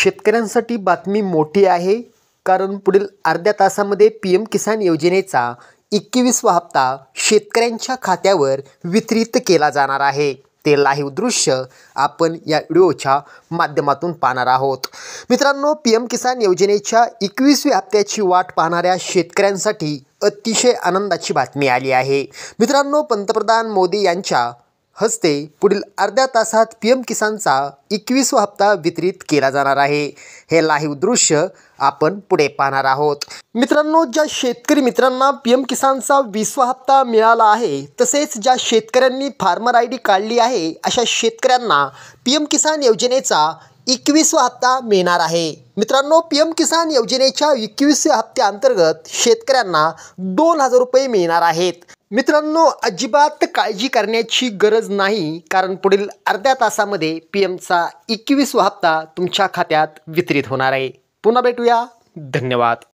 शेतकऱ्यांसाठी बातमी मोठी आहे, कारण पुढील अर्ध्या तासामध्ये PM किसान योजनेचा 21वा हप्ता शेतकऱ्यांच्या खात्यावर वितरित केला जाणार आहे। ते लाईव्ह दृश्य आपण या व्हिडिओच्या माध्यमातून पाहणार आहोत। मित्रांनो, PM किसान योजनेच्या 21व्या हप्त्याची वाट पाहणाऱ्या शेतकऱ्यांसाठी अतिशय आनंदाची बातमी आली आहे। मित्रांनो, पंतप्रधान मोदी यांच्या हस्ते पुढील अर्ध्या तासात PM किसानचा 21वा हप्ता वितरित केला जाणार आहे। हे लाईव्ह दृश्य आपण पुढे पाहणार आहोत। मित्रांनो, ज्या शेतकरी मित्रांना PM किसानचा 20वा हप्ता मिळाला आहे, तसेच ज्या शेतकऱ्यांनी फार्मर ID काढली आहे, अशा शेतकऱ्यांना PM किसान योजनेचा 21वा हप्ता मिळणार आहे। मित्रांनो, PM किसान योजनेच्या 21व्या हप्त्याअंतर्गत शेतकऱ्यांना 2000 रुपये मिळणार आहेत। मित्रांनो, अजिबात काळजी करण्याची गरज नाही, कारण पुढील अर्ध्या तासामध्ये PMचा 21वा हप्ता तुमच्या खात्यात वितरित होणार आहे। पुन्हा भेटूया, धन्यवाद।